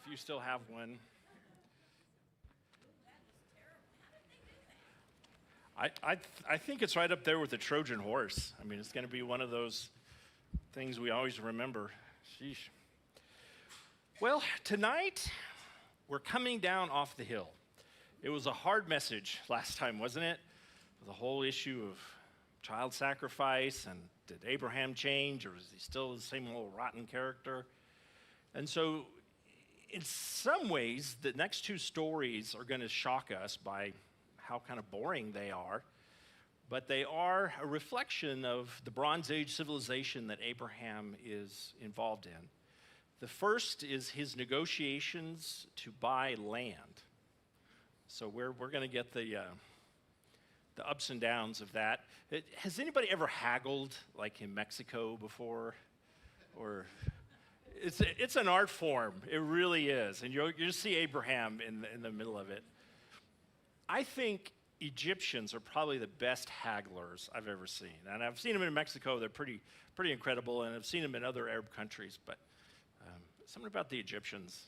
if you still have one. I think it's right up there with the Trojan horse. I mean, it's going to be one of those things we always remember. Sheesh. Well, tonight we're coming down off the hill. It was a hard message last time, wasn't it? The whole issue of child sacrifice, and did Abraham change, or is he still the same old rotten character? And so, in some ways, the next two stories are going to shock us by how kind of boring they are, but they are a reflection of the Bronze Age civilization that Abraham is involved in. The first is his negotiations to buy land. So we're going to get the ups and downs of that. Has anybody ever haggled like in Mexico before? Or it's an art form. It really is, and you'll see Abraham in the middle of it. I think Egyptians are probably the best hagglers I've ever seen, and I've seen them in Mexico. They're pretty incredible, and I've seen them in other Arab countries. But something about the Egyptians,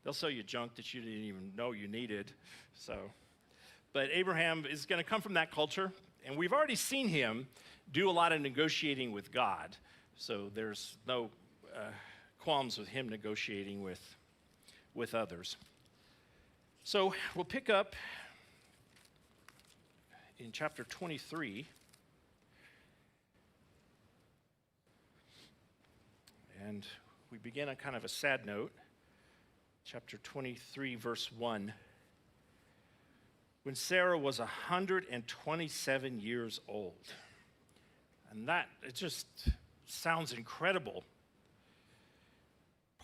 they'll sell you junk that you didn't even know you needed. But Abraham is going to come from that culture, and we've already seen him do a lot of negotiating with God. So there's no qualms with him negotiating with others. So we'll pick up in chapter 23. And we begin on kind of a sad note. Chapter 23, verse 1. When Sarah was 127 years old. And it just sounds incredible.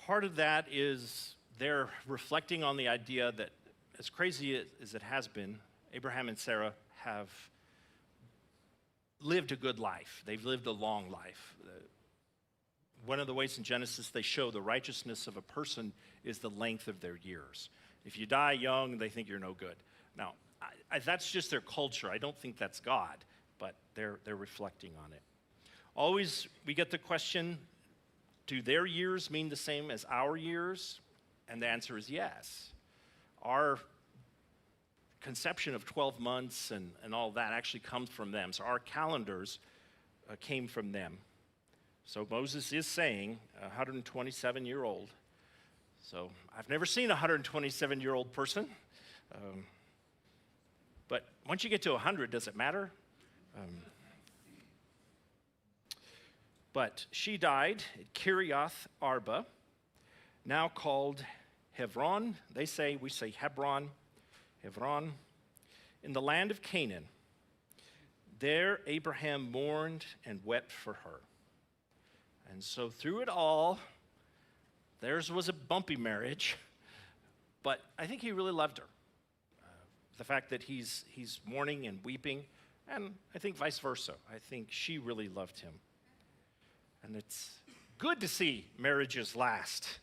Part of that is they're reflecting on the idea that, as crazy as it has been, Abraham and Sarah have lived a good life. They've lived a long life. One of the ways in Genesis they show the righteousness of a person is the length of their years. If you die young, they think you're no good. Now, that's just their culture. I don't think that's God, but they're reflecting on it. Always, we get the question, do their years mean the same as our years? And the answer is yes. Our conception of 12 months and all that actually comes from them. So our calendars came from them. So Moses is saying 127-year-old. So I've never seen a 127-year-old person. But once you get to 100, does it matter? But she died at Kiriath Arba, now called Hebron. We say Hebron, in the land of Canaan. There Abraham mourned and wept for her. And so through it all, theirs was a bumpy marriage, but I think he really loved her. The fact that he's mourning and weeping, and I think vice versa. I think she really loved him. And it's good to see marriages last.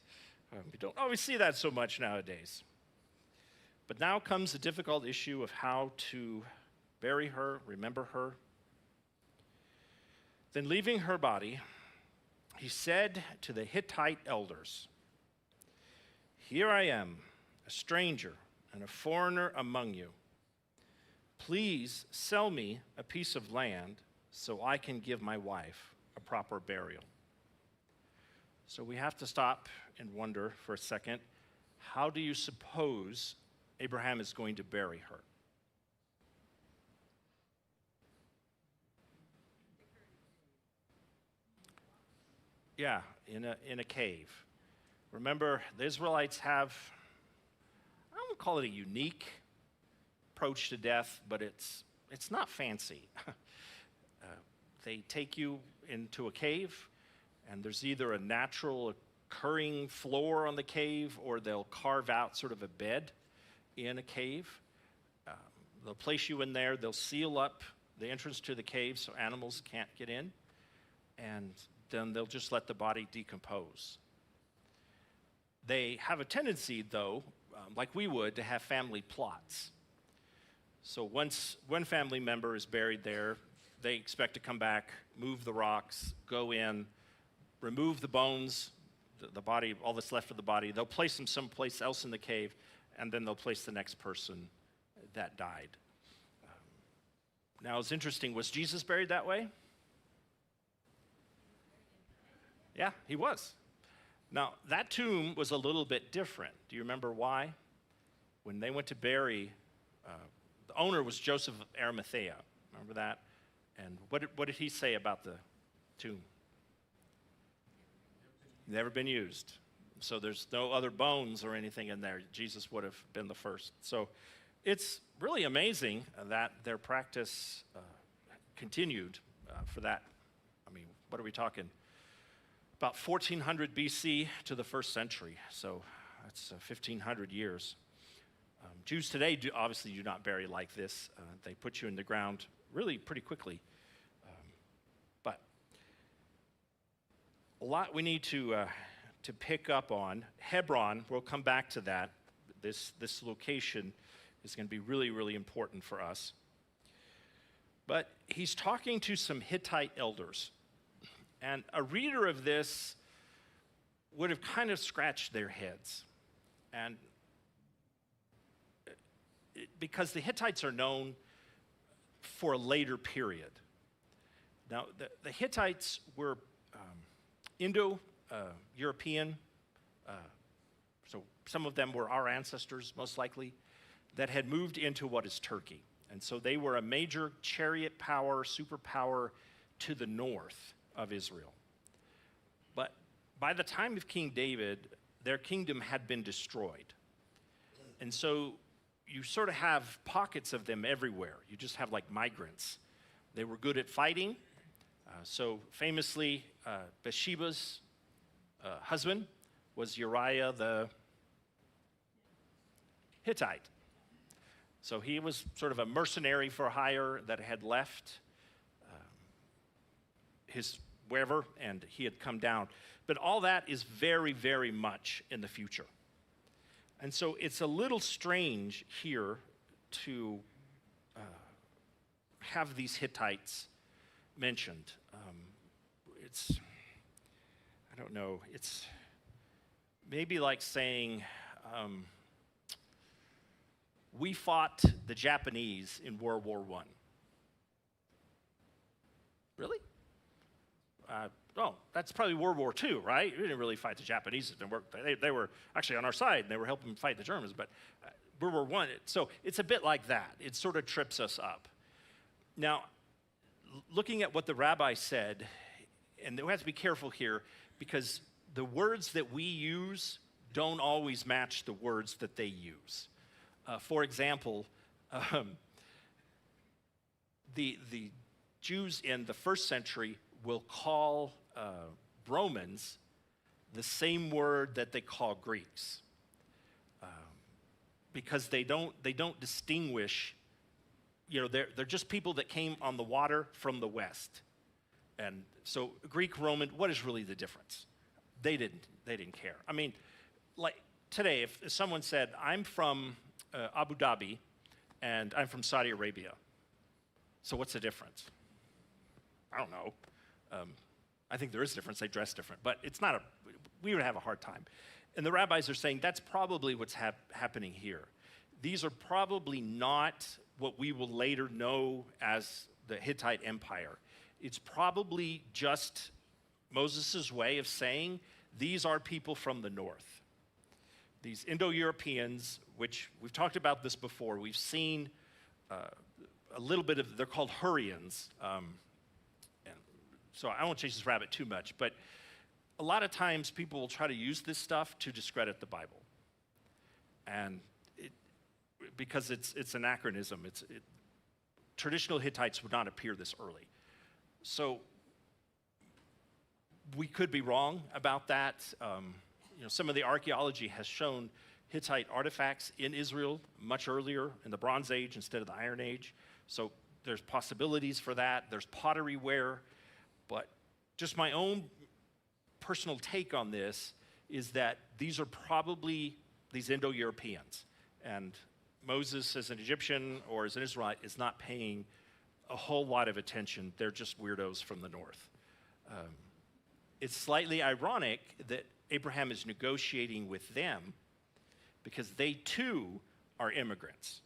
We don't always see that so much nowadays. But now comes the difficult issue of how to bury her, remember her. Then leaving her body, he said to the Hittite elders, "Here I am, a stranger and a foreigner among you. Please sell me a piece of land so I can give my wife a proper burial." So we have to stop and wonder for a second, how do you suppose Abraham is going to bury her? Yeah, in a cave. Remember, the Israelites have, I don't call it a unique approach to death, but it's not fancy. They take you into a cave, and there's either a natural occurring floor on the cave, or they'll carve out sort of a bed in a cave. They'll place you in there. They'll seal up the entrance to the cave so animals can't get in, and then they'll just let the body decompose. They have a tendency, though, like we would, to have family plots. So once one family member is buried there, they expect to come back, move the rocks, go in, remove the bones, the body, all that's left of the body. They'll place him someplace else in the cave, and then they'll place the next person that died. Now, it's interesting. Was Jesus buried that way? Yeah, he was. Now, that tomb was a little bit different. Do you remember why? When they went to bury, the owner was Joseph of Arimathea. Remember that? And what did he say about the tomb? Never been used. So there's no other bones or anything in there. Jesus would have been the first. So it's really amazing that their practice continued for that. I mean, what are we talking? About 1400 BC to the first century. So that's 1500 years. Jews today obviously do not bury like this. They put you in the ground really pretty quickly. But a lot we need to pick up on. Hebron, we'll come back to that. This location is going to be really, really important for us. But he's talking to some Hittite elders. And a reader of this would have kind of scratched their heads. And because the Hittites are known for a later period. Now, the Hittites were Indo-European, so some of them were our ancestors, most likely, that had moved into what is Turkey. And so they were a major chariot power, superpower to the north of Israel. But by the time of King David, their kingdom had been destroyed. And so you sort of have pockets of them everywhere. You just have like migrants. They were good at fighting. So famously, Bathsheba's husband was Uriah the Hittite. So he was sort of a mercenary for hire that had left his wherever, and he had come down. But all that is very, very much in the future. And so it's a little strange here to have these Hittites mentioned. I don't know, it's maybe like saying, we fought the Japanese in World War I. Really? That's probably World War II, right? We didn't really fight the Japanese. They were actually on our side, and they were helping fight the Germans, but World War I, so it's a bit like that. It sort of trips us up. Now, looking at what the rabbi said, and we have to be careful here, because the words that we use don't always match the words that they use. For example, the Jews in the first century will call Romans the same word that they call Greeks, because they don't distinguish. You know, they're just people that came on the water from the west, and so Greek, Roman, what is really the difference? They didn't care. I mean, like today, if someone said, "I'm from Abu Dhabi, and I'm from Saudi Arabia," so what's the difference? I don't know. I think there is a difference. They dress different, but it's not we would have a hard time. And the rabbis are saying that's probably what's happening here. These are probably not what we will later know as the Hittite Empire. It's probably just Moses' way of saying these are people from the north. These Indo-Europeans, which we've talked about this before, we've seen a little bit of, they're called Hurrians. So I won't chase this rabbit too much, but a lot of times people will try to use this stuff to discredit the Bible. And because it's anachronism, traditional Hittites would not appear this early. So we could be wrong about that. Some of the archaeology has shown Hittite artifacts in Israel much earlier in the Bronze Age instead of the Iron Age. So there's possibilities for that. There's pottery ware. But just my own personal take on this is that these are probably these Indo-Europeans. And Moses, as an Egyptian or as an Israelite, is not paying a whole lot of attention. They're just weirdos from the north. It's slightly ironic that Abraham is negotiating with them because they too are immigrants.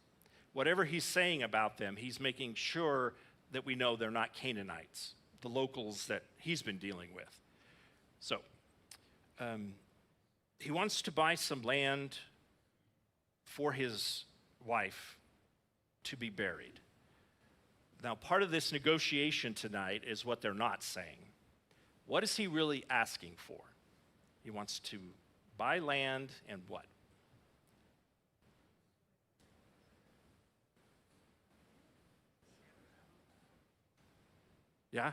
Whatever he's saying about them, he's making sure that we know they're not Canaanites, the locals that he's been dealing with. So, he wants to buy some land for his wife to be buried. Now, part of this negotiation tonight is what they're not saying. What is he really asking for? He wants to buy land and what? Yeah,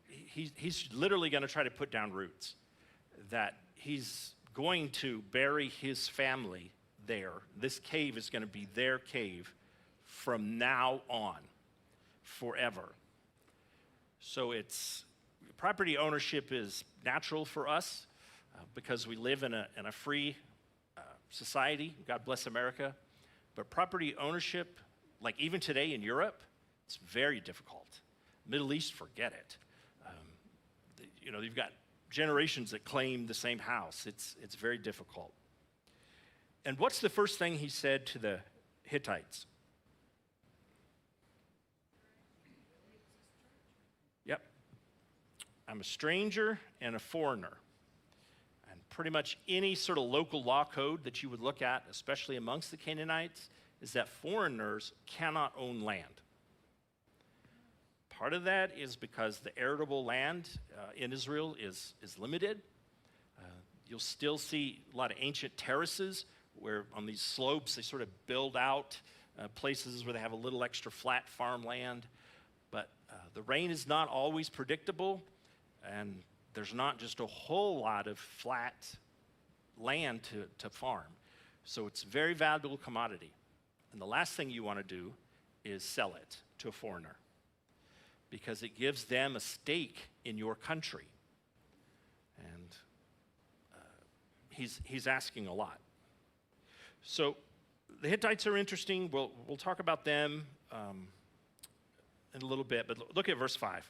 he's literally going to try to put down roots. That he's going to bury his family there. This cave is going to be their cave from now on, forever. So it's property ownership is natural for us because we live in a free society. God bless America. But property ownership, like even today in Europe, it's very difficult. Middle East, forget it. You've got generations that claim the same house. It's very difficult. And what's the first thing he said to the Hittites? Yep. I'm a stranger and a foreigner. And pretty much any sort of local law code that you would look at, especially amongst the Canaanites, is that foreigners cannot own land. Part of that is because the arable land in Israel is limited. You'll still see a lot of ancient terraces where on these slopes they sort of build out places where they have a little extra flat farmland. But the rain is not always predictable, and there's not just a whole lot of flat land to farm. So it's a very valuable commodity. And the last thing you want to do is sell it to a foreigner, because it gives them a stake in your country. And he's asking a lot. So the Hittites are interesting. We'll talk about them in a little bit, but look at verse 5.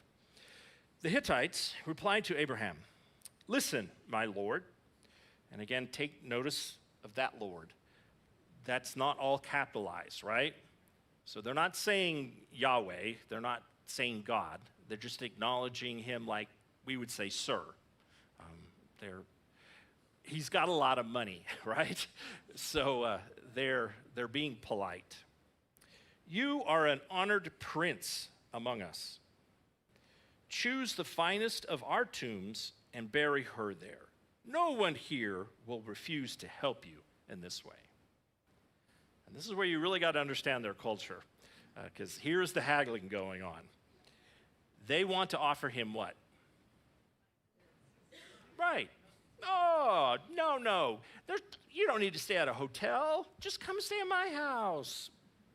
The Hittites replied to Abraham, "Listen, my Lord." And again, take notice of that Lord. That's not all capitalized, right? So they're not saying Yahweh. They're not saying God. They're just acknowledging him like we would say sir. He's got a lot of money, right? So they're being polite. You are an honored prince among us. Choose the finest of our tombs and bury her there. No one here will refuse to help you in this way. And this is where you really got to understand their culture, because here's the haggling going on. They want to offer him what? Right. Oh, no. You don't need to stay at a hotel. Just come stay at my house.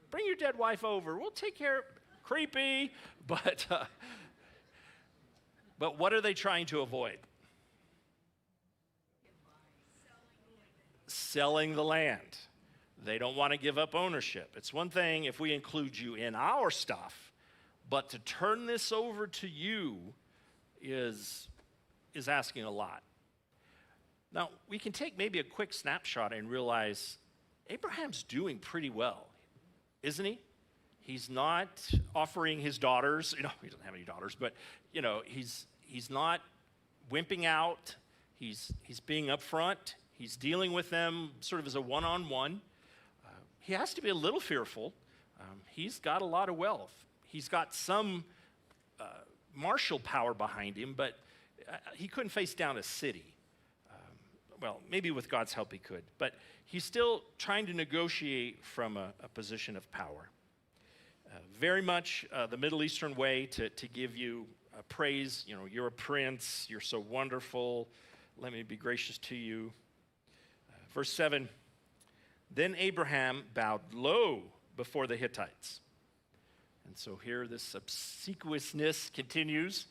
Bring your dead wife over. We'll take care of creepy. But what are they trying to avoid? Selling the land. They don't want to give up ownership. It's one thing if we include you in our stuff, but to turn this over to you is asking a lot. Now, we can take maybe a quick snapshot and realize Abraham's doing pretty well, isn't he? He's not offering his daughters, he doesn't have any daughters, but he's not wimping out. He's being upfront. He's dealing with them sort of as a one-on-one. He has to be a little fearful. He's got a lot of wealth. He's got some martial power behind him, but he couldn't face down a city. Well, maybe with God's help he could, but he's still trying to negotiate from a position of power. Very much the Middle Eastern way to give you praise. You're a prince, you're so wonderful, let me be gracious to you. Verse 7, then Abraham bowed low before the Hittites. And so here this obsequiousness continues.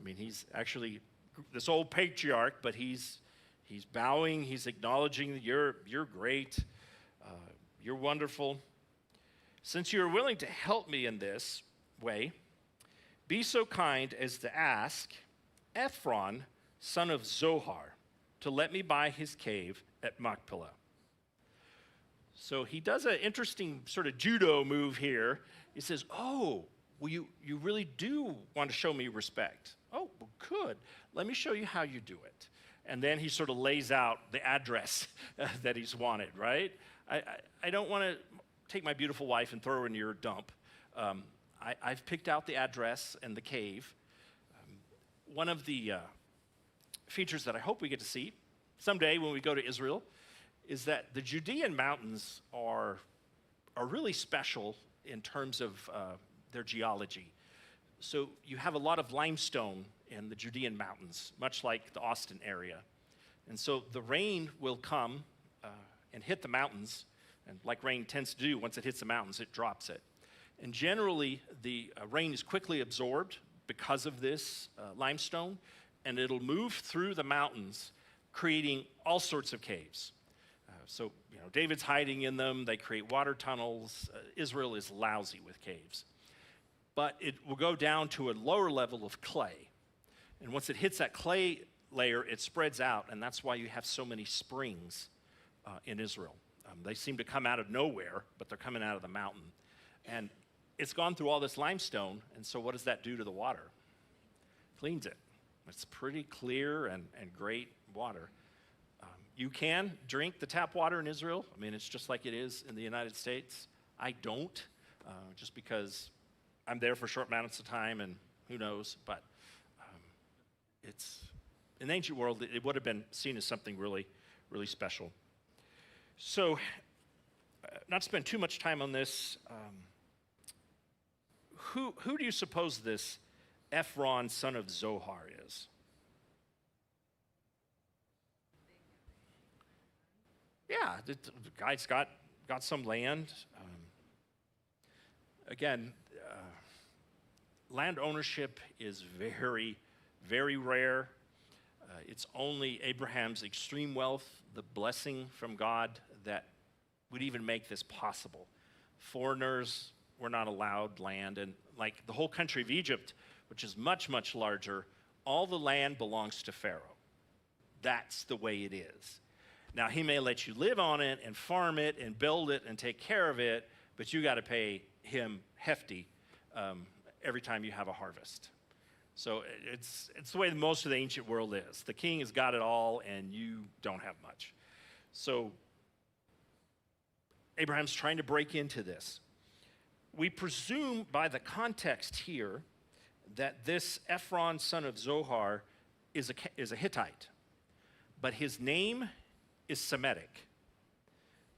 He's actually this old patriarch, but he's bowing, he's acknowledging that you're great, you're wonderful. Since you are willing to help me in this way, be so kind as to ask Ephron, son of Zohar, to let me buy his cave at Machpelah. So he does an interesting sort of judo move here. He says, oh, well, you really do want to show me respect. Oh, well, good. Let me show you how you do it. And then he sort of lays out the address that he's wanted, right? I don't want to take my beautiful wife and throw her in your dump. I've picked out the address and the cave. One of the features that I hope we get to see someday when we go to Israel is that the Judean mountains are really special in terms of their geology. So you have a lot of limestone in the Judean mountains, much like the Austin area. And so the rain will come and hit the mountains, and like rain tends to do, once it hits the mountains, it drops it. And generally, the rain is quickly absorbed because of this limestone, and it'll move through the mountains, creating all sorts of caves. So, David's hiding in them. They create water tunnels. Israel is lousy with caves. But it will go down to a lower level of clay. And once it hits that clay layer, it spreads out, and that's why you have so many springs in Israel. They seem to come out of nowhere, but they're coming out of the mountain. And it's gone through all this limestone, and so what does that do to the water? Cleans it. It's pretty clear and great water. You can drink the tap water in Israel. I mean, it's just like it is in the United States. I don't, just because I'm there for short amounts of time, and who knows, but it's, in the ancient world, it would have been seen as something really, really special. So, not to spend too much time on this, who do you suppose this Ephron, son of Zohar, is? Yeah, the guy's got some land. Again, land ownership is very, very rare. It's only Abraham's extreme wealth, the blessing from God, that would even make this possible. Foreigners were not allowed land, and like the whole country of Egypt, which is much, much larger, all the land belongs to Pharaoh. That's the way it is. Now, he may let you live on it and farm it and build it and take care of it, but you got to pay him hefty every time you have a harvest. So it's the way most of the ancient world is. The king has got it all, and you don't have much. So Abraham's trying to break into this. We presume by the context here that this Ephron, son of Zohar, is a Hittite, but his name is Semitic.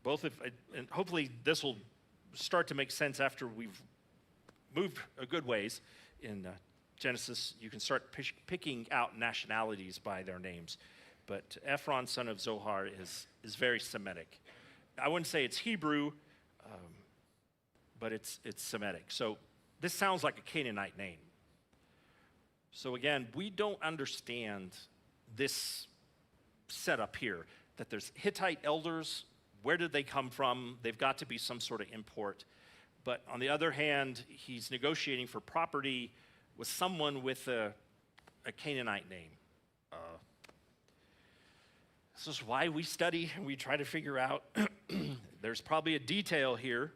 And hopefully this will start to make sense after we've moved a good ways in Genesis. You can start picking out nationalities by their names. But Ephron, son of Zohar, is very Semitic. I wouldn't say it's Hebrew, but it's Semitic. So this sounds like a Canaanite name. So again, we don't understand this setup here, that there's Hittite elders. Where did they come from? They've got to be some sort of import. But on the other hand, he's negotiating for property with someone with a Canaanite name. This is why we study and we try to figure out. There's probably a detail here,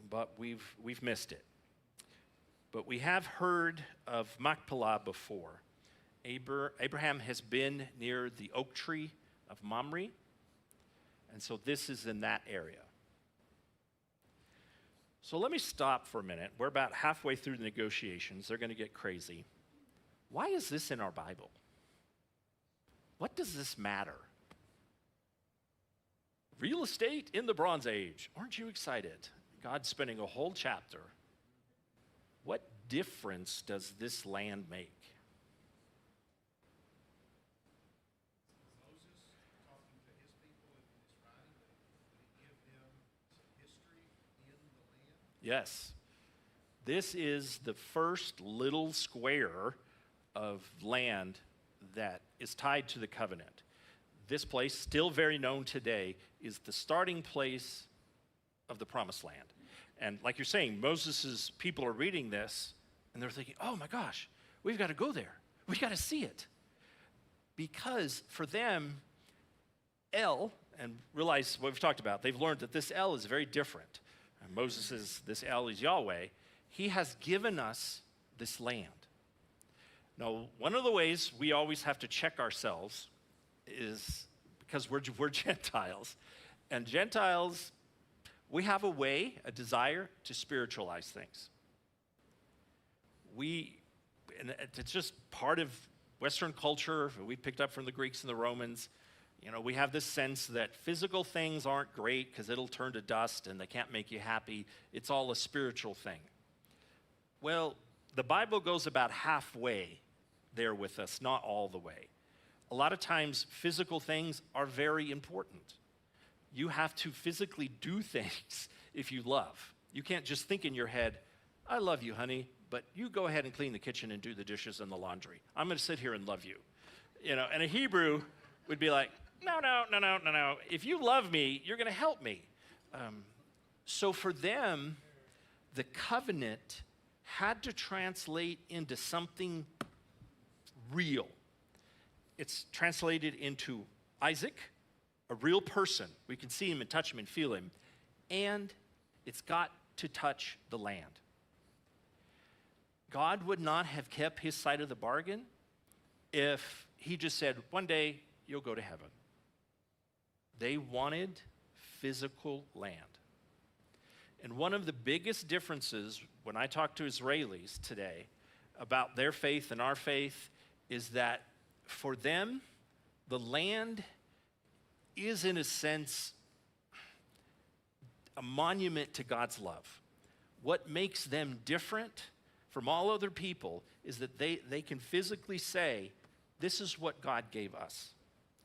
but we've missed it. But we have heard of Machpelah before. Abraham has been near the oak tree of Mamre, and so this is in that area. So let me stop for a minute. We're about halfway through the negotiations. They're going to get crazy. Why is this in our Bible? What does this matter? Real estate in the Bronze Age. Aren't you excited? God's spending a whole chapter. What difference does this land make? Yes. This is the first little square of land that is tied to the covenant. This place, still very known today, is the starting place of the promised land. And like you're saying, Moses' people are reading this, and they're thinking, oh my gosh, we've got to go there. We've got to see it. Because for them, El, and realize what we've talked about, they've learned that this El is very different. And Moses is, this El is Yahweh. He has given us this land. Now, one of the ways we always have to check ourselves is because we're Gentiles. And Gentiles, we have a way, a desire to spiritualize things. And it's just part of Western culture. We picked up from the Greeks and the Romans. You know, we have this sense that physical things aren't great because it'll turn to dust and they can't make you happy. It's all a spiritual thing. Well, the Bible goes about halfway there with us, not all the way. A lot of times, physical things are very important. You have to physically do things if you love. You can't just think in your head, I love you, honey, but you go ahead and clean the kitchen and do the dishes and the laundry. I'm going to sit here and love you. You know, and a Hebrew would be like, no. If you love me, you're going to help me. So for them, the covenant had to translate into something real. It's translated into Isaac, a real person. We can see him and touch him and feel him. And it's got to touch the land. God would not have kept his side of the bargain if he just said, one day you'll go to heaven. They wanted physical land. And one of the biggest differences when I talk to Israelis today about their faith and our faith is that for them, the land is in a sense a monument to God's love. What makes them different from all other people is that they can physically say, this is what God gave us.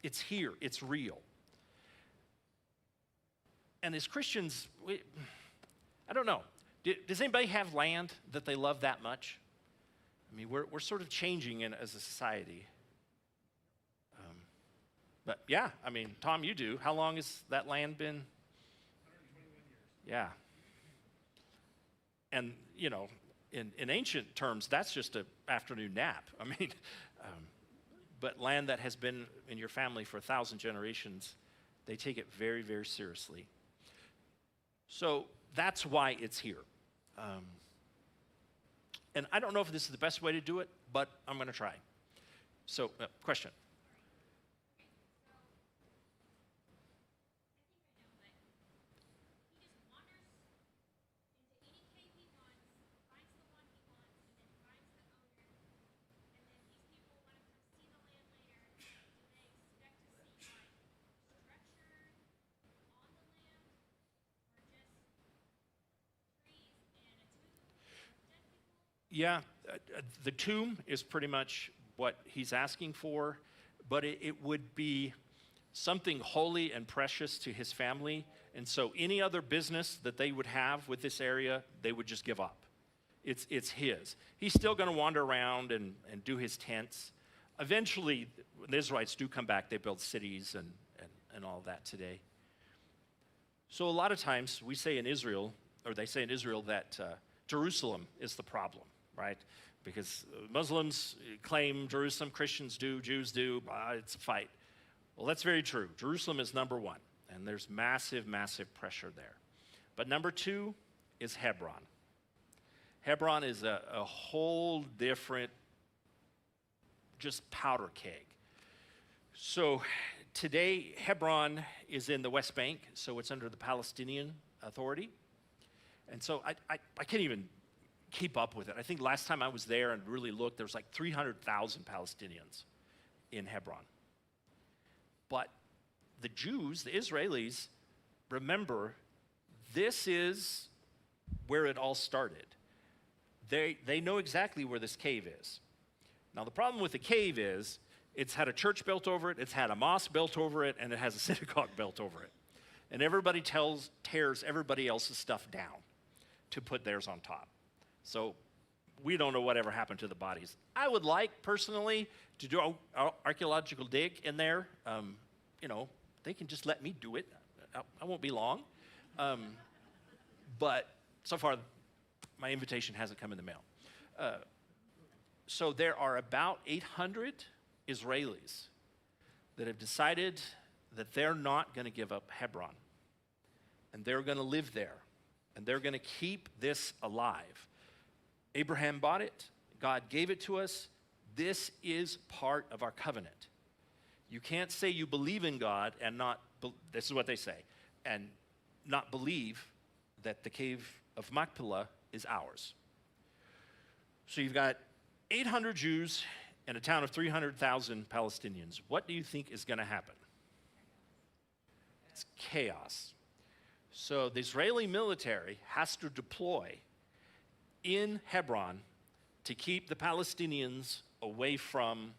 It's here, it's real. And as Christians, I don't know. Does anybody have land that they love that much? I mean, we're sort of changing as a society. But yeah, I mean, Tom, you do. How long has that land been? 121 years. Yeah. And, you know, in ancient terms, that's just an afternoon nap. I mean, but land that has been in your family for 1,000 generations, they take it very, very seriously. So that's why it's here. And I don't know if this is the best way to do it, but I'm going to try. So, question. Yeah, the tomb is pretty much what he's asking for, but it would be something holy and precious to his family. And so any other business that they would have with this area, they would just give up. It's his. He's still going to wander around and do his tents. Eventually, when the Israelites do come back, they build cities and all that today. So a lot of times we say in Israel, or they say in Israel that Jerusalem is the problem, right? Because Muslims claim Jerusalem, Christians do, Jews do, it's a fight. Well, that's very true. Jerusalem is number one, and there's massive, massive pressure there. But number two is Hebron. Hebron is a whole different, just powder keg. So today, Hebron is in the West Bank, so it's under the Palestinian Authority. And so I can't even keep up with it. I think last time I was there and really looked, there was like 300,000 Palestinians in Hebron. But the Jews, the Israelis, remember, this is where it all started. They know exactly where this cave is. Now, the problem with the cave is it's had a church built over it, it's had a mosque built over it, and it has a synagogue built over it. And everybody tears everybody else's stuff down to put theirs on top. So we don't know whatever happened to the bodies. I would like, personally, to do an archaeological dig in there. You know, they can just let me do it. I won't be long. But so far, my invitation hasn't come in the mail. So there are about 800 Israelis that have decided that they're not going to give up Hebron. And they're going to live there. And they're going to keep this alive. Abraham bought it. God gave it to us. This is part of our covenant. You can't say you believe in God and not, this is what they say, and not believe that the cave of Machpelah is ours. So you've got 800 Jews in a town of 300,000 Palestinians. What do you think is going to happen? It's chaos. So the Israeli military has to deploy in Hebron to keep the Palestinians away from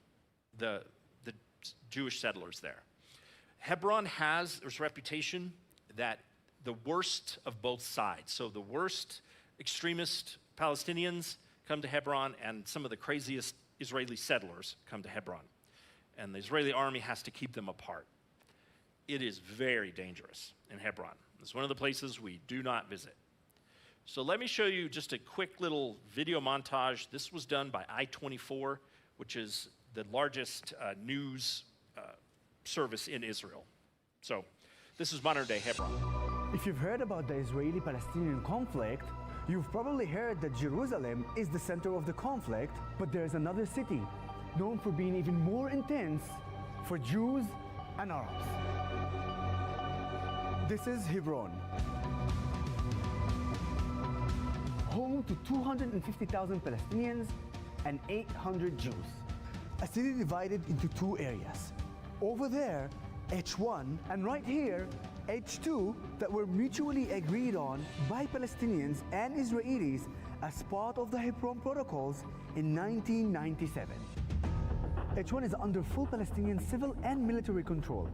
the Jewish settlers there. Hebron has this reputation that the worst of both sides. So the worst extremist Palestinians come to Hebron, and some of the craziest Israeli settlers come to Hebron. And the Israeli army has to keep them apart. It is very dangerous in Hebron. It's one of the places we do not visit. So let me show you just a quick little video montage. This was done by I-24, which is the largest news service in Israel. So this is modern-day Hebron. If you've heard about the Israeli-Palestinian conflict, you've probably heard that Jerusalem is the center of the conflict, but there's another city known for being even more intense for Jews and Arabs. This is Hebron, home to 250,000 Palestinians and 800 Jews. A city divided into two areas. Over there, H1, and right here, H2, that were mutually agreed on by Palestinians and Israelis as part of the Hebron Protocols in 1997. H1 is under full Palestinian civil and military control.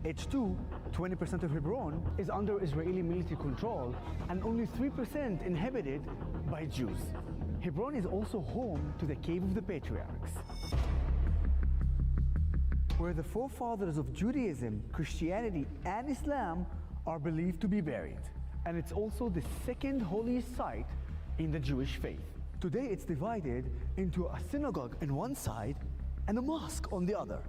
H2, 20% of Hebron, is under Israeli military control and only 3% inhabited by Jews. Hebron is also home to the Cave of the Patriarchs, where the forefathers of Judaism, Christianity, and Islam are believed to be buried. And it's also the second holiest site in the Jewish faith. Today it's divided into a synagogue on one side and a mosque on the other,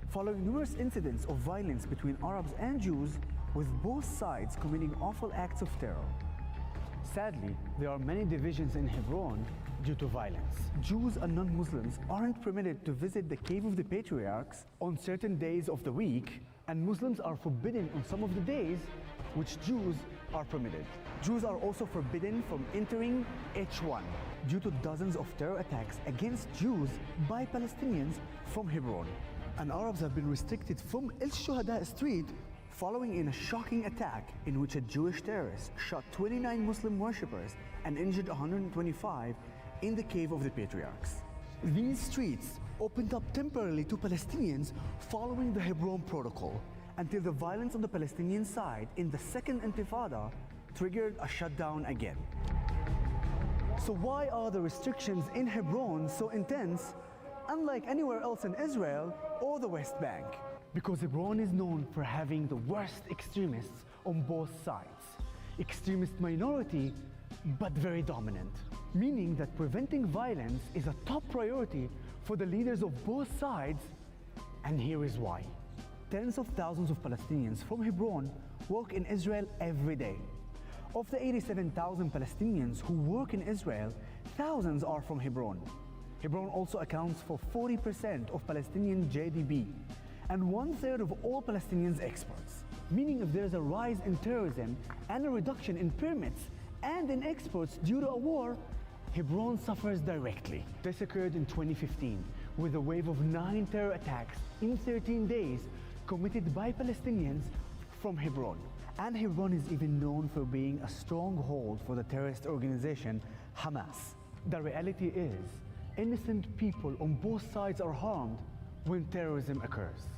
following numerous incidents of violence between Arabs and Jews, with both sides committing awful acts of terror. Sadly, there are many divisions in Hebron due to violence. Jews and non-Muslims aren't permitted to visit the Cave of the Patriarchs on certain days of the week, and Muslims are forbidden on some of the days which Jews are permitted. Jews are also forbidden from entering H1 due to dozens of terror attacks against Jews by Palestinians from Hebron. And Arabs have been restricted from El Shuhada Street following in a shocking attack in which a Jewish terrorist shot 29 Muslim worshippers and injured 125 in the Cave of the Patriarchs. These streets opened up temporarily to Palestinians following the Hebron Protocol, until the violence on the Palestinian side in the Second Intifada triggered a shutdown again. So why are the restrictions in Hebron so intense, unlike anywhere else in Israel or the West Bank? Because Hebron is known for having the worst extremists on both sides. Extremist minority, but very dominant. Meaning that preventing violence is a top priority for the leaders of both sides, and here is why. Tens of thousands of Palestinians from Hebron work in Israel every day. Of the 87,000 Palestinians who work in Israel, thousands are from Hebron. Hebron also accounts for 40% of Palestinian GDP and 1/3 of all Palestinians' exports. Meaning if there is a rise in terrorism and a reduction in permits and in exports due to a war, Hebron suffers directly. This occurred in 2015 with a wave of 9 terror attacks in 13 days committed by Palestinians from Hebron. And Hebron is even known for being a stronghold for the terrorist organization Hamas. The reality is, innocent people on both sides are harmed when terrorism occurs.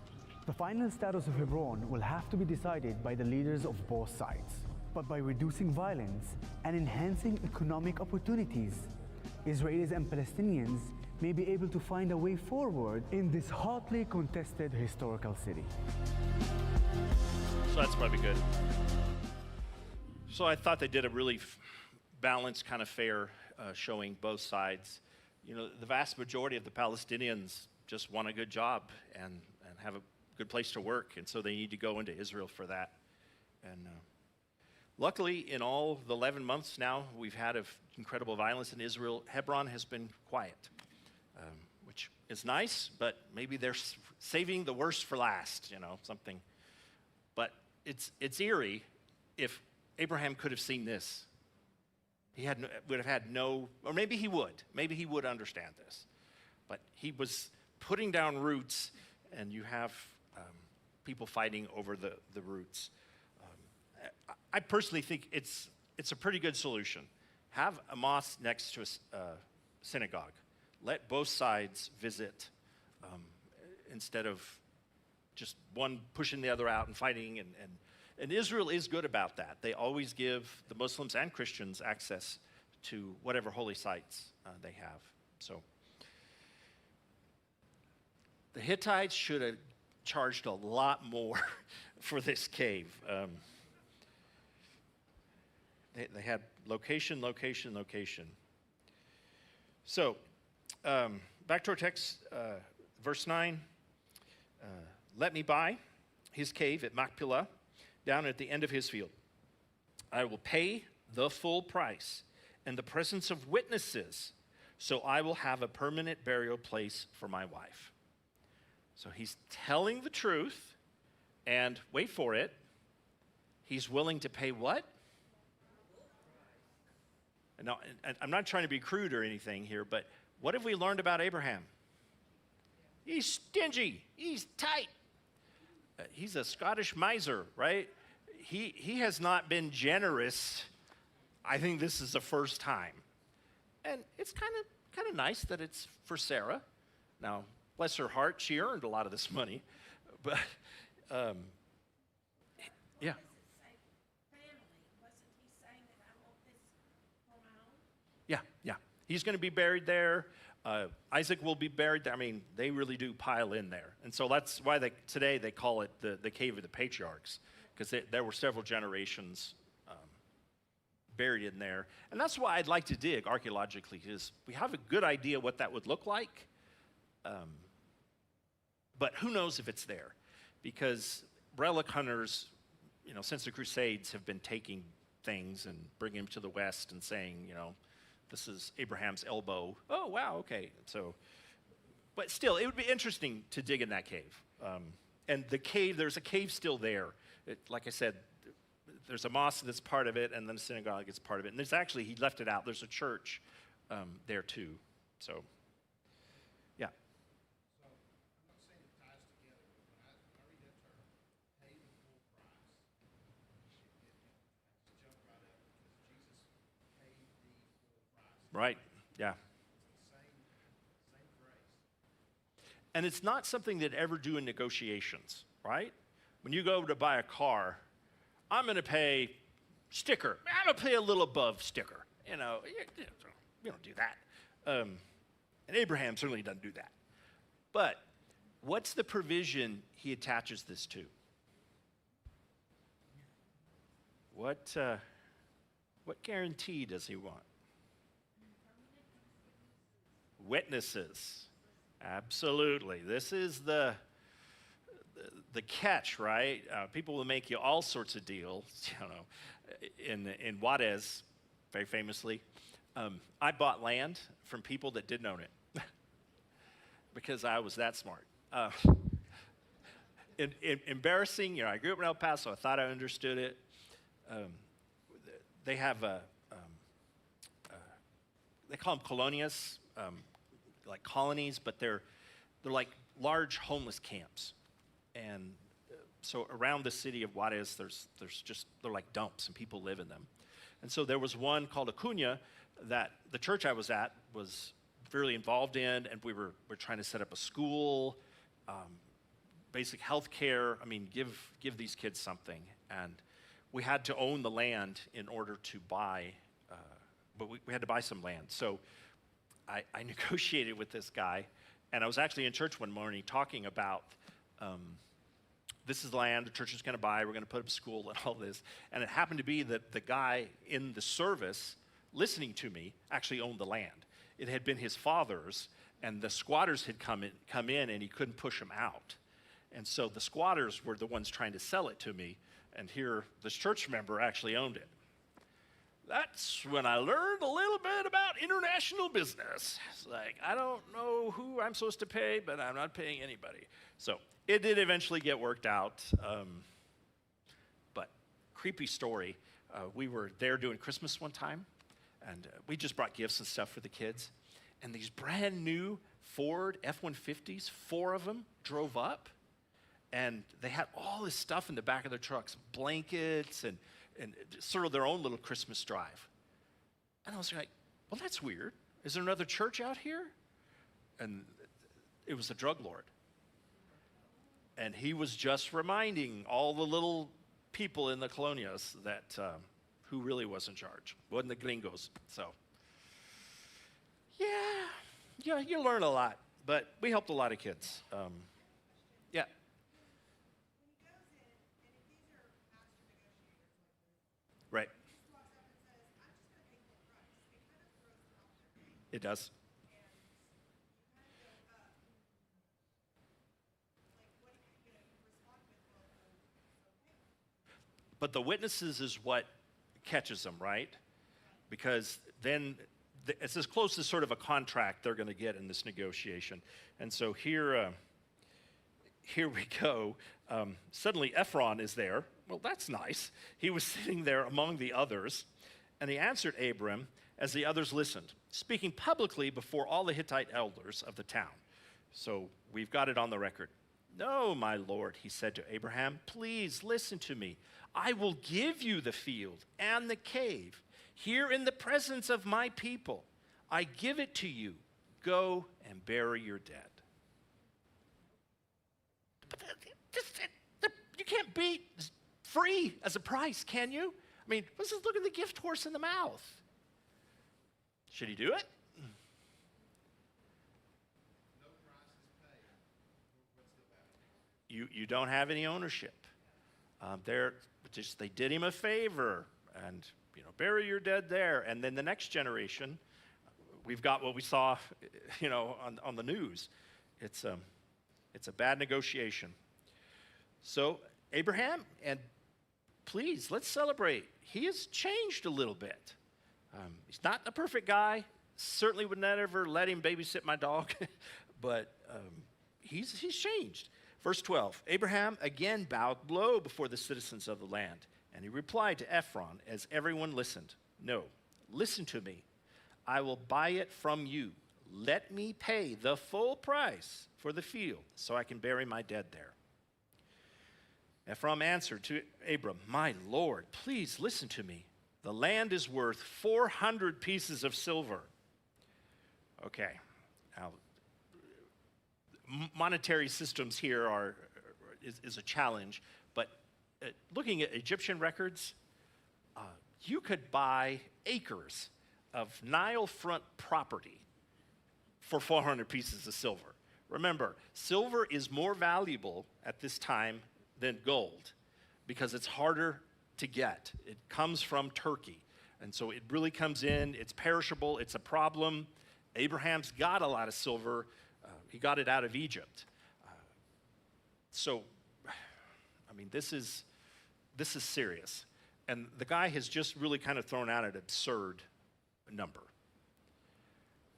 The final status of Hebron will have to be decided by the leaders of both sides. But by reducing violence and enhancing economic opportunities, Israelis and Palestinians may be able to find a way forward in this hotly contested historical city. So that's probably good. So I thought they did a really balanced, kind of fair showing both sides. You know, the vast majority of the Palestinians just want a good job and have a good place to work, and so they need to go into Israel for that. And luckily, in all the 11 months now we've had of incredible violence in Israel, Hebron has been quiet, which is nice, but maybe they're saving the worst for last, something. But it's eerie if Abraham could have seen this. He would have had no, or maybe he would understand this. But he was putting down roots, and you have people fighting over the roots. I personally think it's a pretty good solution. Have a mosque next to a synagogue. Let both sides visit instead of just one pushing the other out and fighting. And Israel is good about that. They always give the Muslims and Christians access to whatever holy sites they have. So the Hittites should have charged a lot more for this cave. They had location. So back to our text, verse 9. Let me buy his cave at Machpelah, down at the end of his field. I will pay the full price in the presence of witnesses, so I will have a permanent burial place for my wife. So he's telling the truth, and wait for it, he's willing to pay what? Now, I'm not trying to be crude or anything here, but what have we learned about Abraham? He's stingy. He's tight. He's a Scottish miser, right? He has not been generous. I think this is the first time. And it's kind of nice that it's for Sarah. Now, bless her heart, she earned a lot of this money. But, yeah. Yeah. He's going to be buried there. Isaac will be buried there. I mean, they really do pile in there. And so that's why today they call it the Cave of the Patriarchs, because there were several generations buried in there. And that's why I'd like to dig archaeologically, is we have a good idea what that would look like. But who knows if it's there? Because relic hunters, since the Crusades, have been taking things and bringing them to the West and saying, this is Abraham's elbow. Oh, wow, okay. So, but still, it would be interesting to dig in that cave. And the cave, there's a cave still there. Like I said, there's a mosque that's part of it, and then a synagogue is part of it. And there's actually, he left it out, there's a church there too. So, yeah. So I'm not saying it ties together, but when I read that term, pay the full price, I just jump right up because Jesus paid the full price. Right, yeah. It's the same phrase. And it's not something that ever do in negotiations, right? When you go to buy a car, I'm going to pay sticker. I'm going to pay a little above sticker. You don't do that. And Abraham certainly doesn't do that. But what's the provision he attaches this to? What guarantee does he want? Witnesses. Absolutely. This is the catch, right? People will make you all sorts of deals. In Juarez, very famously, I bought land from people that didn't own it because I was that smart. Embarrassing, I grew up in El Paso. I thought I understood it. They have they call them colonias, like colonies, but they're like large homeless camps. And so around the city of Juarez, they're like dumps, and people live in them. And so there was one called Acuna that the church I was at was really involved in, and we're trying to set up a school, basic health care. I mean, give these kids something. And we had to own the land in order to buy, but we had to buy some land. So I negotiated with this guy, and I was actually in church one morning talking about this is land the church is going to buy. We're going to put up a school and all this. And it happened to be that the guy in the service listening to me actually owned the land. It had been his father's, and the squatters had come in, and he couldn't push them out. And so the squatters were the ones trying to sell it to me, and here this church member actually owned it. That's when I learned a little bit about international business. It's like, I don't know who I'm supposed to pay, but I'm not paying anybody. So it did eventually get worked out, but creepy story. We were there doing Christmas one time, and we just brought gifts and stuff for the kids. And these brand new Ford F-150s, 4 of them, drove up, and they had all this stuff in the back of their trucks, blankets and sort of their own little Christmas drive. And I was like, well, that's weird. Is there another church out here? And it was the drug lord. And he was just reminding all the little people in the colonias that who really was in charge. Wasn't the gringos. So, yeah, you learn a lot. But we helped a lot of kids. Yeah. Right. It does. But the witnesses is what catches them, right? Because then it's as close as sort of a contract they're going to get in this negotiation. And so here we go. Suddenly Ephron is there. Well, that's nice. He was sitting there among the others, and he answered Abram as the others listened, speaking publicly before all the Hittite elders of the town. So we've got it on the record. No, my lord, he said to Abraham, please listen to me. I will give you the field and the cave here in the presence of my people. I give it to you. Go and bury your dead. But you can't beat free as a price, can you? I mean, let's just look at the gift horse in the mouth. Should he do it? No price is paid. What's the value? You don't have any ownership. They did him a favor, and bury your dead there. And then the next generation, we've got what we saw, on the news. It's a bad negotiation. So Abraham, and please, let's celebrate. He has changed a little bit. He's not a perfect guy. Certainly would not ever let him babysit my dog, but he's changed. Verse 12, Abraham again bowed low before the citizens of the land, and he replied to Ephron as everyone listened, no, listen to me. I will buy it from you. Let me pay the full price for the field so I can bury my dead there. Ephron answered to Abram, my lord, please listen to me. The land is worth 400 pieces of silver. Okay, now, monetary systems here is a challenge, but looking at Egyptian records, you could buy acres of Nile front property for 400 pieces of silver. Remember, silver is more valuable at this time than gold because it's harder to get. It comes from Turkey, and so it really comes in, it's perishable, it's a problem. Abraham's got a lot of silver. He got it out of Egypt. This is serious. And the guy has just really kind of thrown out an absurd number.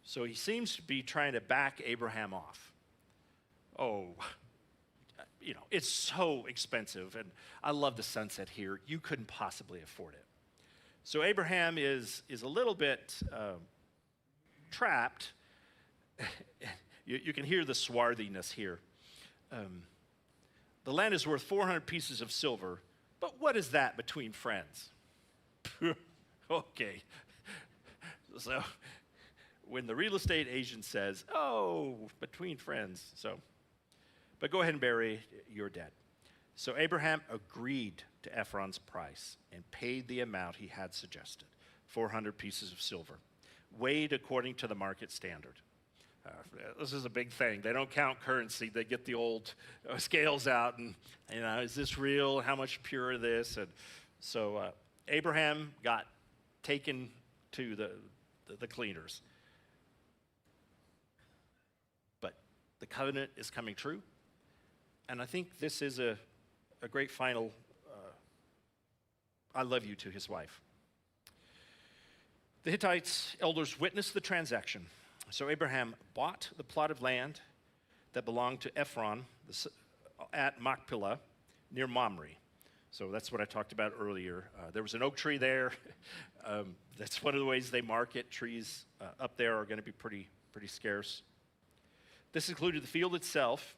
So he seems to be trying to back Abraham off. Oh, it's so expensive, and I love the sunset here. You couldn't possibly afford it. So Abraham is a little bit trapped. You can hear the swarthiness here. The land is worth 400 pieces of silver, but what is that between friends? Okay. So when the real estate agent says, oh, between friends, but go ahead and bury your dead. So Abraham agreed to Ephron's price and paid the amount he had suggested, 400 pieces of silver, weighed according to the market standard. This is a big thing. They don't count currency. They get the old scales out and, is this real? How much pure is this? And so Abraham got taken to the cleaners. But the covenant is coming true. And I think this is a great final I love you to his wife. The Hittites' elders witnessed the transaction. So Abraham bought the plot of land that belonged to Ephron at Machpelah near Mamre. So that's what I talked about earlier. There was an oak tree there. That's one of the ways they market trees up there are going to be pretty scarce. This included the field itself,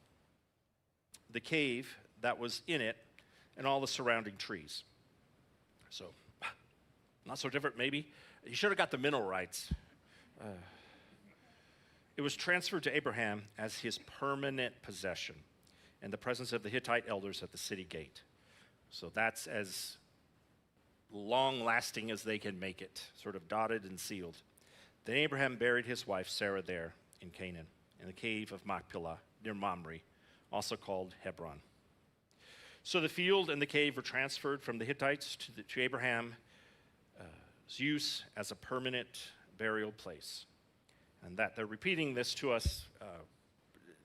the cave that was in it, and all the surrounding trees. So, not so different maybe. You should have got the mineral rights. It was transferred to Abraham as his permanent possession in the presence of the Hittite elders at the city gate. So that's as long-lasting as they can make it, sort of dotted and sealed. Then Abraham buried his wife Sarah there in Canaan, in the cave of Machpelah near Mamre, also called Hebron. So the field and the cave were transferred from the Hittites to Abraham's use as a permanent burial place. And that they're repeating this to us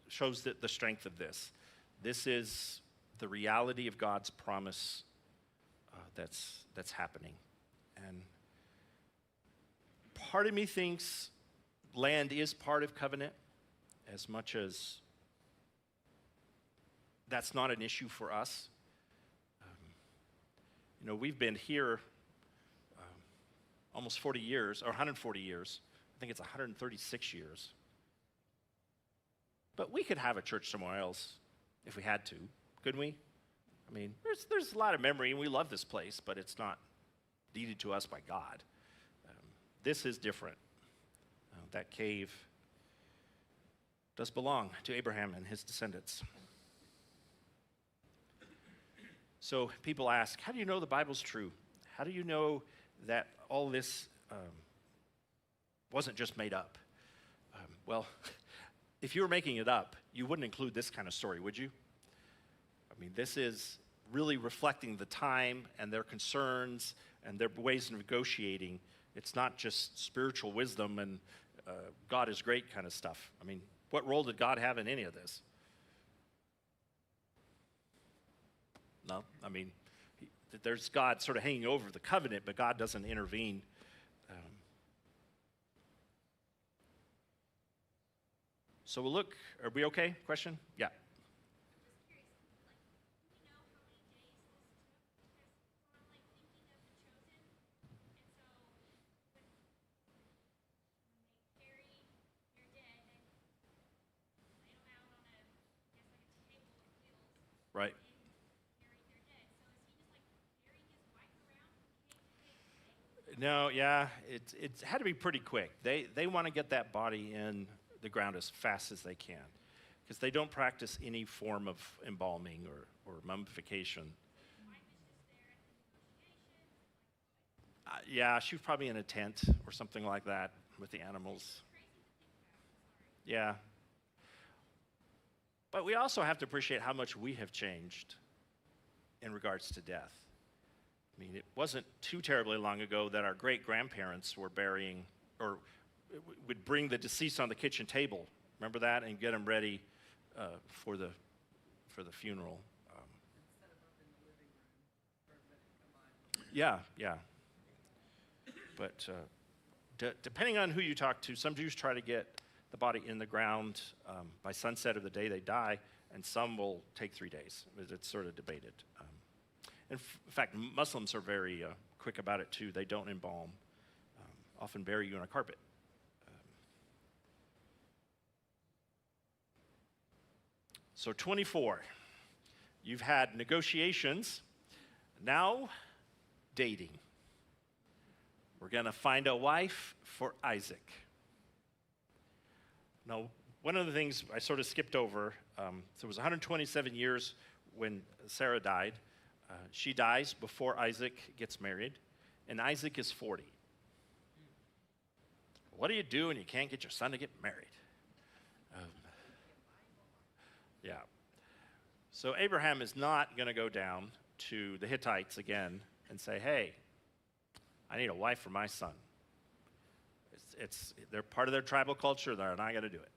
shows the strength of this. This is the reality of God's promise that's happening. And part of me thinks land is part of covenant, as much as that's not an issue for us. We've been here almost 40 years, or 140 years. I think it's 136 years. But we could have a church somewhere else if we had to, couldn't we? I mean, there's a lot of memory, and we love this place, but it's not deeded to us by God. This is different. That cave does belong to Abraham and his descendants. So people ask, how do you know the Bible's true? How do you know that all this wasn't just made up? Well, if you were making it up, you wouldn't include this kind of story, would you? I mean, this is really reflecting the time and their concerns and their ways of negotiating. It's not just spiritual wisdom and God is great kind of stuff. I mean, what role did God have in any of this? No, I mean, there's God sort of hanging over the covenant, but God doesn't intervene. So we'll look. Are we okay? Question? Yeah. Right. No, yeah, it had to be pretty quick. They want to get that body in the ground as fast as they can, because they don't practice any form of embalming or mummification. Yeah, she was probably in a tent or something like that with the animals. Yeah. But we also have to appreciate how much we have changed in regards to death. I mean, it wasn't too terribly long ago that our great-grandparents were burying, or would bring the deceased on the kitchen table. Remember that? And get them ready for the funeral. Instead of up in the living room for everybody to come on. Yeah. But depending on who you talk to, some Jews try to get the body in the ground by sunset of the day they die, and some will take 3 days. It's sort of debated. In fact, Muslims are very quick about it too. They don't embalm, often bury you on a carpet. So 24, you've had negotiations, now dating. We're going to find a wife for Isaac. Now, one of the things I sort of skipped over, so it was 127 years when Sarah died. She dies before Isaac gets married, and Isaac is 40. What do you do when you can't get your son to get married? Yeah. So Abraham is not going to go down to the Hittites again and say, hey, I need a wife for my son. They're part of their tribal culture. They're not going to do it.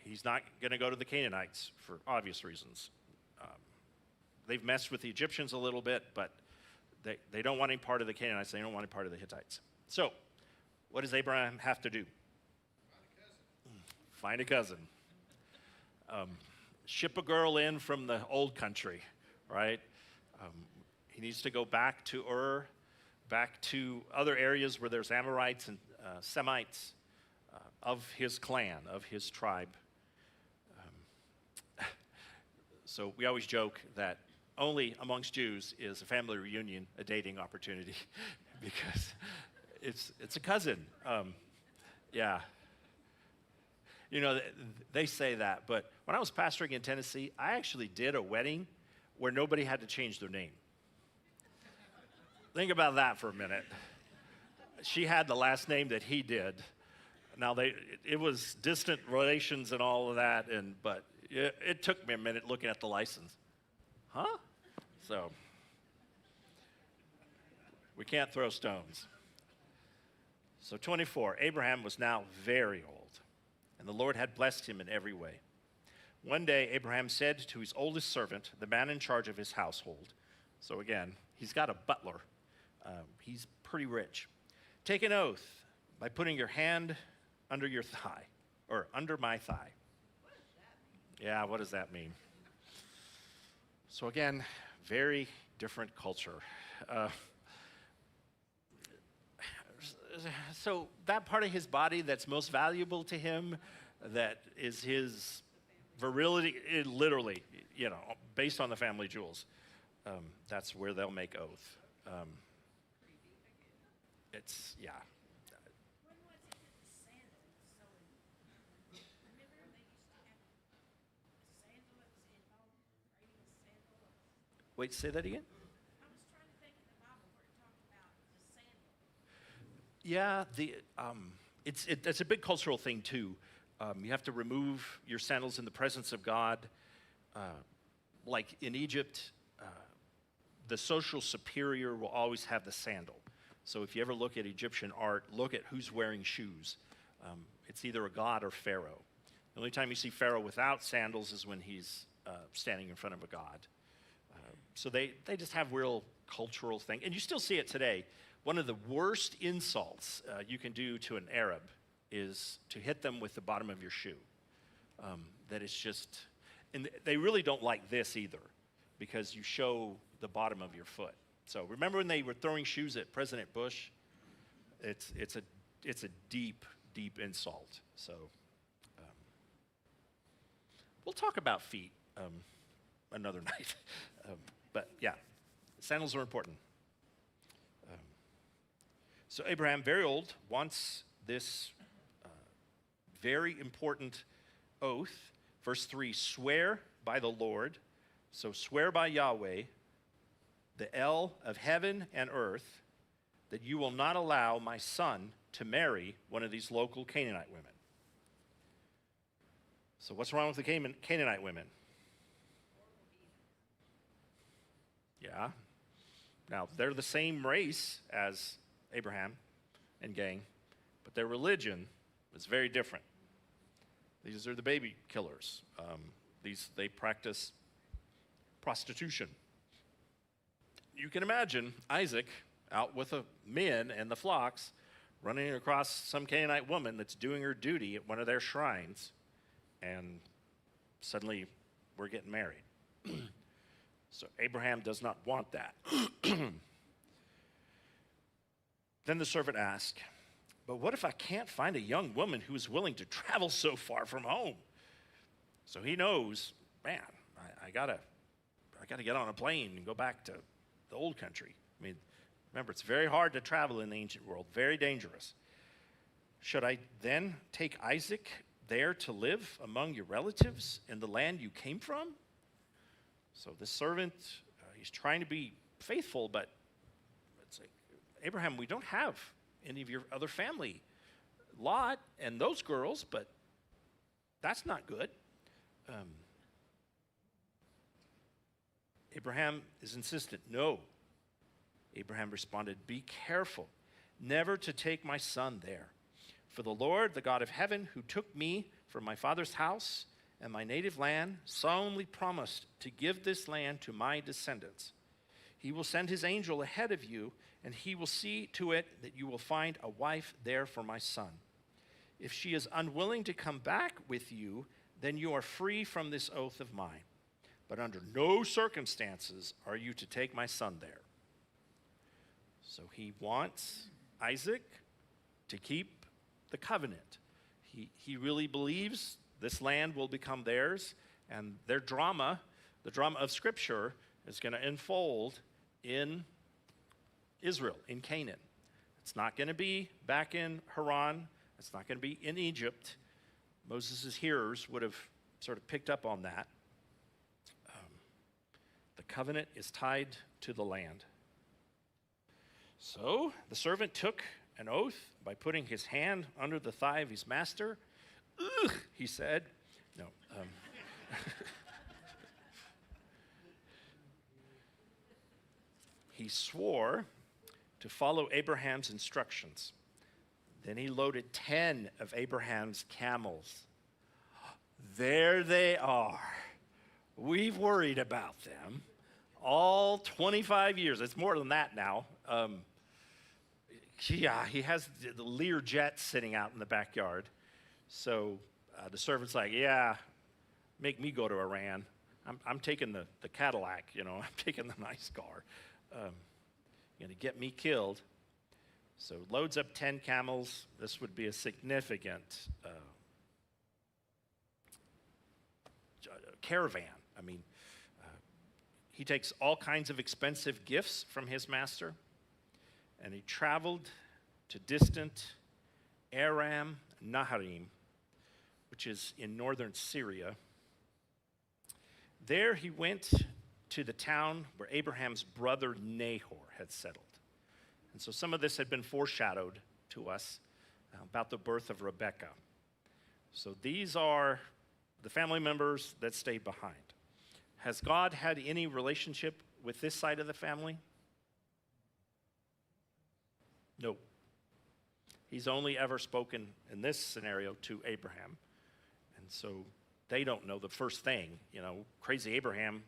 He's not going to go to the Canaanites for obvious reasons. They've messed with the Egyptians a little bit, but they don't want any part of the Canaanites. They don't want any part of the Hittites. So, what does Abraham have to do? Find a cousin. Ship a girl in from the old country, right? He needs to go back to Ur, back to other areas where there's Amorites and Semites of his clan, of his tribe. So we always joke that only amongst Jews is a family reunion a dating opportunity because it's a cousin. Yeah. You know, they say that, but when I was pastoring in Tennessee, I actually did a wedding where nobody had to change their name. Think about that for a minute. She had the last name that he did. Now, it was distant relations and all of that, but it took me a minute looking at the license. Huh? So, we can't throw stones. So 24, Abraham was now very old, and the Lord had blessed him in every way. One day, Abraham said to his oldest servant, the man in charge of his household, so again, he's got a butler. He's pretty rich. Take an oath by putting your hand under your thigh, or under my thigh. What does that mean? Yeah, what does that mean? So again, very different culture. So that part of his body that's most valuable to him, that is his virility, it literally, you know, based on the family jewels, that's where they'll make oath. It's, yeah. When was it that the sandal was so remember they used to have a sandal that was involved in trading a sandal? Wait, say that again? I was trying to think of the Bible where it talked about the sandal. Yeah, it's a big cultural thing too. You have to remove your sandals in the presence of God. Like in Egypt, the social superior will always have the sandal. So if you ever look at Egyptian art, look at who's wearing shoes. It's either a god or Pharaoh. The only time you see Pharaoh without sandals is when he's standing in front of a god. So they just have real cultural thing. And you still see it today. One of the worst insults you can do to an Arab is to hit them with the bottom of your shoe. That it's just, and they really don't like this either, because you show the bottom of your foot. So remember when they were throwing shoes at President Bush? It's a deep, deep insult. So we'll talk about feet another night. But yeah, sandals are important. So Abraham, very old, wants this very important oath. Verse 3, swear by the Lord. So swear by Yahweh, the El of heaven and earth, that you will not allow my son to marry one of these local Canaanite women. So what's wrong with the Canaanite women? Yeah. Now, they're the same race as Abraham and gang, but their religion is very different. These are the baby killers. They practice prostitution. You can imagine Isaac out with the men and the flocks running across some Canaanite woman that's doing her duty at one of their shrines, and suddenly we're getting married. So Abraham does not want that. Then the servant asked, but what if I can't find a young woman who is willing to travel so far from home? So he knows, man, I gotta get on a plane and go back to the old country. I mean, remember, it's very hard to travel in the ancient world, very dangerous. Should I then take Isaac there to live among your relatives in the land you came from? So the servant, he's trying to be faithful, but it's like, Abraham, we don't have any of your other family. Lot and those girls, but that's not good. Abraham is insistent. No. Abraham responded, be careful never to take my son there. For the Lord, the God of heaven, who took me from my father's house and my native land, solemnly promised to give this land to my descendants. He will send his angel ahead of you, and he will see to it that you will find a wife there for my son. If she is unwilling to come back with you, then you are free from this oath of mine. But under no circumstances are you to take my son there." So he wants Isaac to keep the covenant. He really believes this land will become theirs, and their drama, the drama of Scripture, is going to unfold in Israel, in Canaan. It's not going to be back in Haran. It's not going to be in Egypt. Moses' hearers would have sort of picked up on that. The covenant is tied to the land. So the servant took an oath by putting his hand under the thigh of his master. "Ugh," he said. No. He swore to follow Abraham's instructions. Then he loaded 10 of Abraham's camels. There they are. We've worried about them all 25 years. It's more than that now. Yeah, he has the Lear jet sitting out in the backyard. So the servant's like, "Yeah, make me go to Iran. I'm taking the Cadillac, I'm taking the nice car. You're going to get me killed." So loads up 10 camels. This would be a significant caravan. He takes all kinds of expensive gifts from his master, and he traveled to distant Aram Naharaim, which is in northern Syria. There he went to the town where Abraham's brother Nahor had settled. And so some of this had been foreshadowed to us about the birth of Rebekah. So these are the family members that stayed behind. Has God had any relationship with this side of the family? No. He's only ever spoken in this scenario to Abraham. And so they don't know the first thing. Crazy Abraham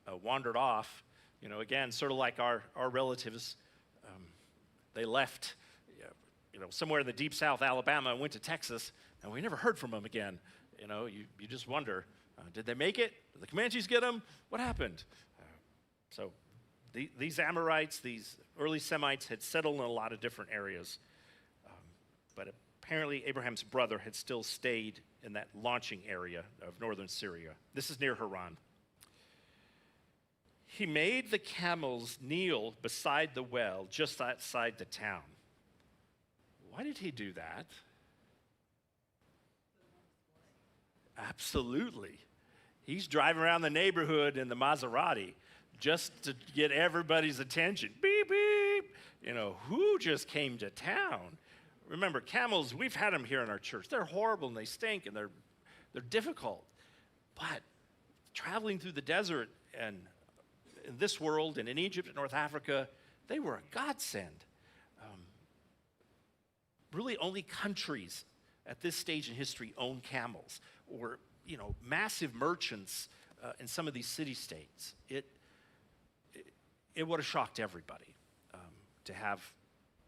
wandered off. Again, sort of like our relatives. They left, somewhere in the deep South, Alabama, and went to Texas, and we never heard from them again. You just wonder, did they make it? Did the Comanches get them? What happened? So these Amorites, these early Semites, had settled in a lot of different areas. But apparently Abraham's brother had still stayed in that launching area of northern Syria. This is near Haran. He made the camels kneel beside the well just outside the town. Why did he do that? Absolutely. He's driving around the neighborhood in the Maserati just to get everybody's attention. Beep, beep. Who just came to town? Remember, camels, we've had them here in our church. They're horrible and they stink and they're difficult. But traveling through the desert and in this world and in Egypt and North Africa, they were a godsend. Really only countries at this stage in history own camels, or massive merchants in some of these city-states. It would have shocked everybody to have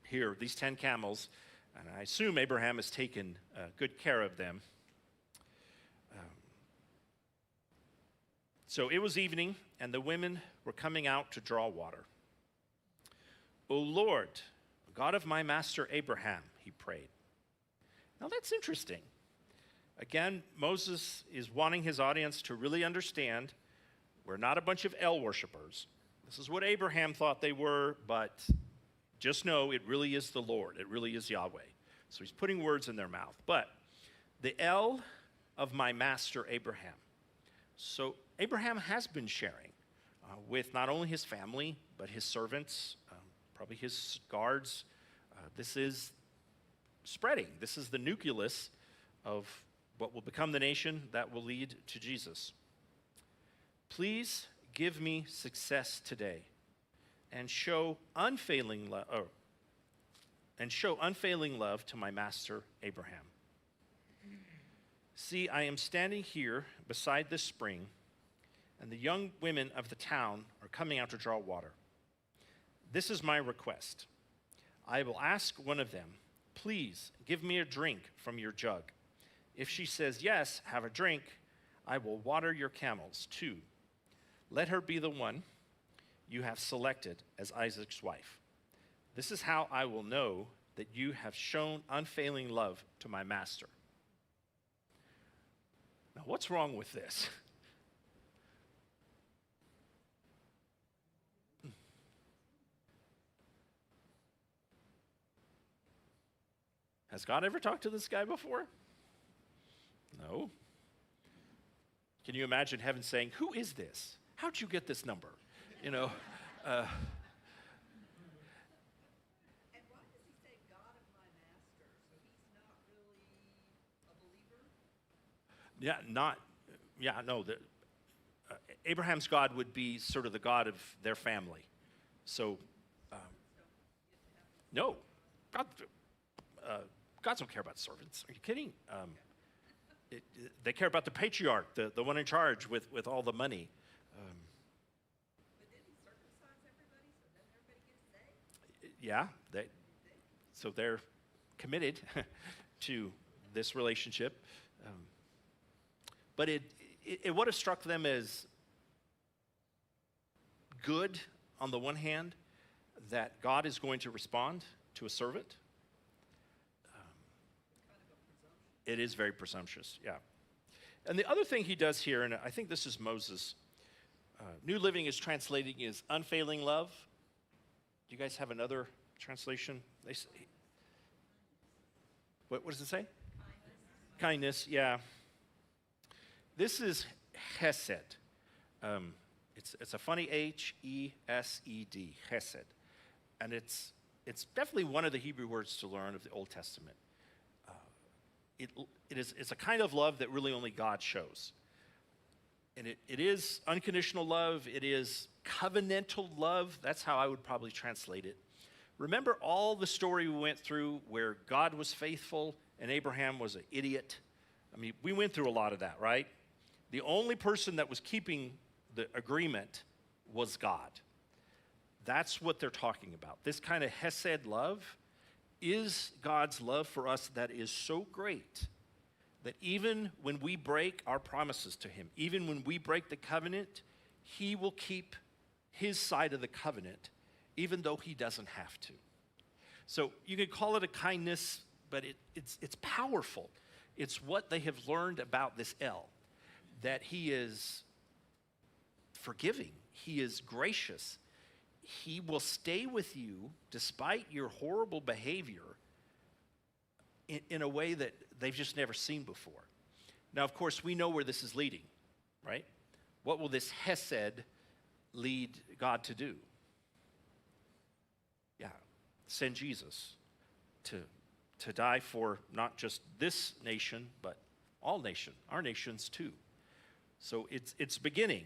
here these 10 camels, and I assume Abraham has taken good care of them. So it was evening, and the women were coming out to draw water. "O Lord, God of my master Abraham," he prayed. Now that's interesting. Again, Moses is wanting his audience to really understand we're not a bunch of El worshipers. This is what Abraham thought they were, but just know it really is the Lord. It really is Yahweh. So he's putting words in their mouth. But the El of my master Abraham. So Abraham has been sharing with not only his family, but his servants, probably his guards. This is spreading. This is the nucleus of what will become the nation that will lead to Jesus. "Please give me success today and show unfailing love to my master Abraham." See, I am standing here beside this spring, and the young women of the town are coming out to draw water. This is my request. I will ask one of them, 'Please give me a drink from your jug.' If she says, 'Yes, have a drink,' I will water your camels too. Let her be the one you have selected as Isaac's wife. This is how I will know that you have shown unfailing love to my master." Now, what's wrong with this? Has God ever talked to this guy before? No. Can you imagine heaven saying, "Who is this? How'd you get this number?" You know, And why does he say God of my master? So he's not really a believer? Abraham's God would be sort of the God of their family. So, no, God, gods don't care about servants. Are you kidding? They care about the patriarch, the one in charge with all the money. But didn't he circumcise everybody so then everybody gets saved? Yeah, so they're committed to this relationship. But it would have struck them as good on the one hand that God is going to respond to a servant. It is very presumptuous, yeah. And the other thing he does here, and I think this is Moses, New Living is translating as unfailing love. Do you guys have another translation? What does it say? Kindness, yeah. This is Hesed. It's a funny H-E-S-E-D, Hesed. And it's definitely one of the Hebrew words to learn of the Old Testament. It's a kind of love that really only God shows. And it is unconditional love. It is covenantal love. That's how I would probably translate it. Remember all the story we went through where God was faithful and Abraham was an idiot? I mean, we went through a lot of that, right? The only person that was keeping the agreement was God. That's what they're talking about. This kind of Hesed love is God's love for us that is so great that even when we break our promises to him, even when we break the covenant, he will keep his side of the covenant, even though he doesn't have to. So you could call it a kindness, but it's powerful. It's what they have learned about this El, that he is forgiving, he is gracious, he will stay with you despite your horrible behavior in a way that they've just never seen before. Now, of course, we know where this is leading, right? What will this Hesed lead God to do? Yeah, send Jesus to die for not just this nation, but all nations, our nations too. So it's beginning.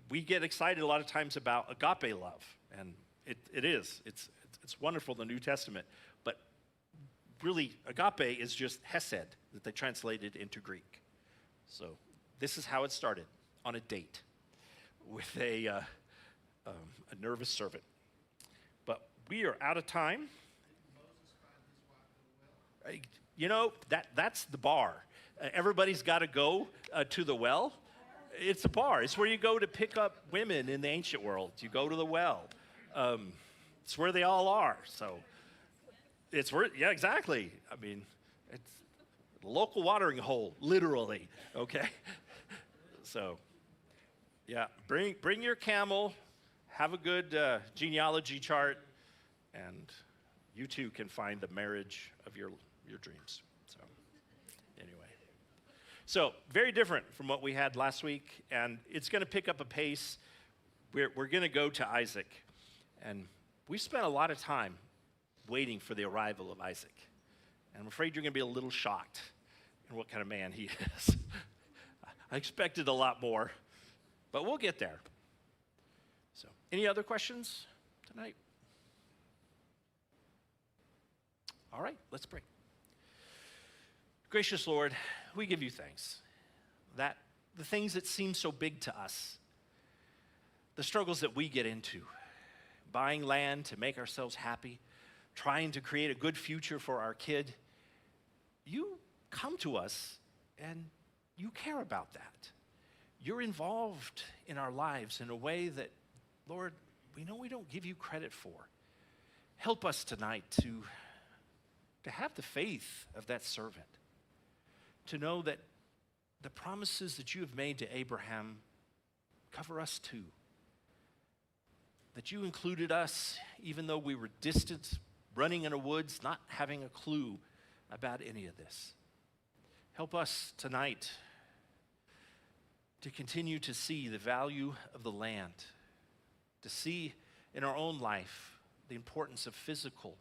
We get excited a lot of times about agape love, and it is. It's wonderful in the New Testament. But really, agape is just Hesed that they translated into Greek. So this is how it started, on a date with a nervous servant. But we are out of time. You know, that's the bar. Everybody's got to go to the well. It's a bar. It's where you go to pick up women in the ancient world. You go to the well. It's where they all are. So it's where, yeah, exactly. I mean, it's the local watering hole, literally. Okay. So, yeah, bring your camel. Have a good genealogy chart, and you too can find the marriage of your dreams. So, anyway. So, very different from what we had last week, and it's going to pick up a pace. We're going to go to Isaac, and we spent a lot of time waiting for the arrival of Isaac. And I'm afraid you're going to be a little shocked in what kind of man he is. I expected a lot more, but we'll get there. So, any other questions tonight? All right, let's pray. Gracious Lord, we give you thanks that the things that seem so big to us, the struggles that we get into, buying land to make ourselves happy, trying to create a good future for our kid, you come to us and you care about that. You're involved in our lives in a way that, Lord, we know we don't give you credit for. Help us tonight to have the faith of that servant, to know that the promises that you have made to Abraham cover us too. That you included us even though we were distant, running in the woods, not having a clue about any of this. Help us tonight to continue to see the value of the land, to see in our own life the importance of physical